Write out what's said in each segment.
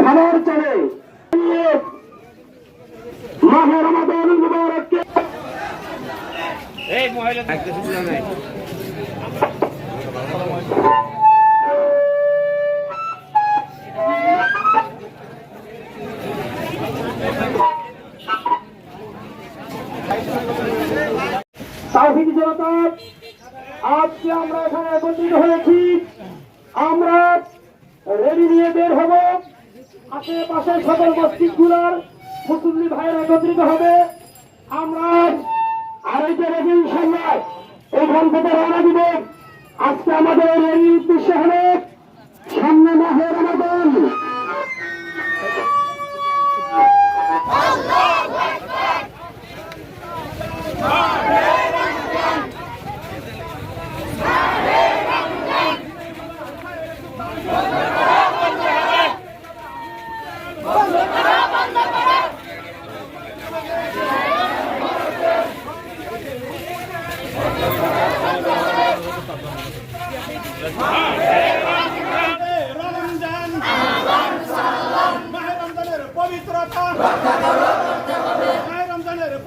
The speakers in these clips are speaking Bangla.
খাবার চলে মাহে রমাদান মুবারককে এই মহিলা থাকতে শুনলাম নাই তাওহীদ জনতা, আজকে আমরা এখানে একত্রিত হয়েছি। আমরা রেলি নিয়ে বের হব। আশেপাশের সকল মসজিদগুলোর মুসল্লি ভাইয়েরা একত্রিত হবে। আমরা আড়াইটা বেজে ইনশাআল্লাহ এখান থেকে রওনা দিব। আজকে আমাদের রেলি উদ্দেশ্য হল সামনে মাহে রমাদান।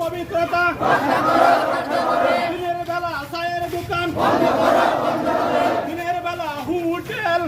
পবিত্রতা দিনের বেলা চায়ের দোকান, দিনের বেলা হোটেল,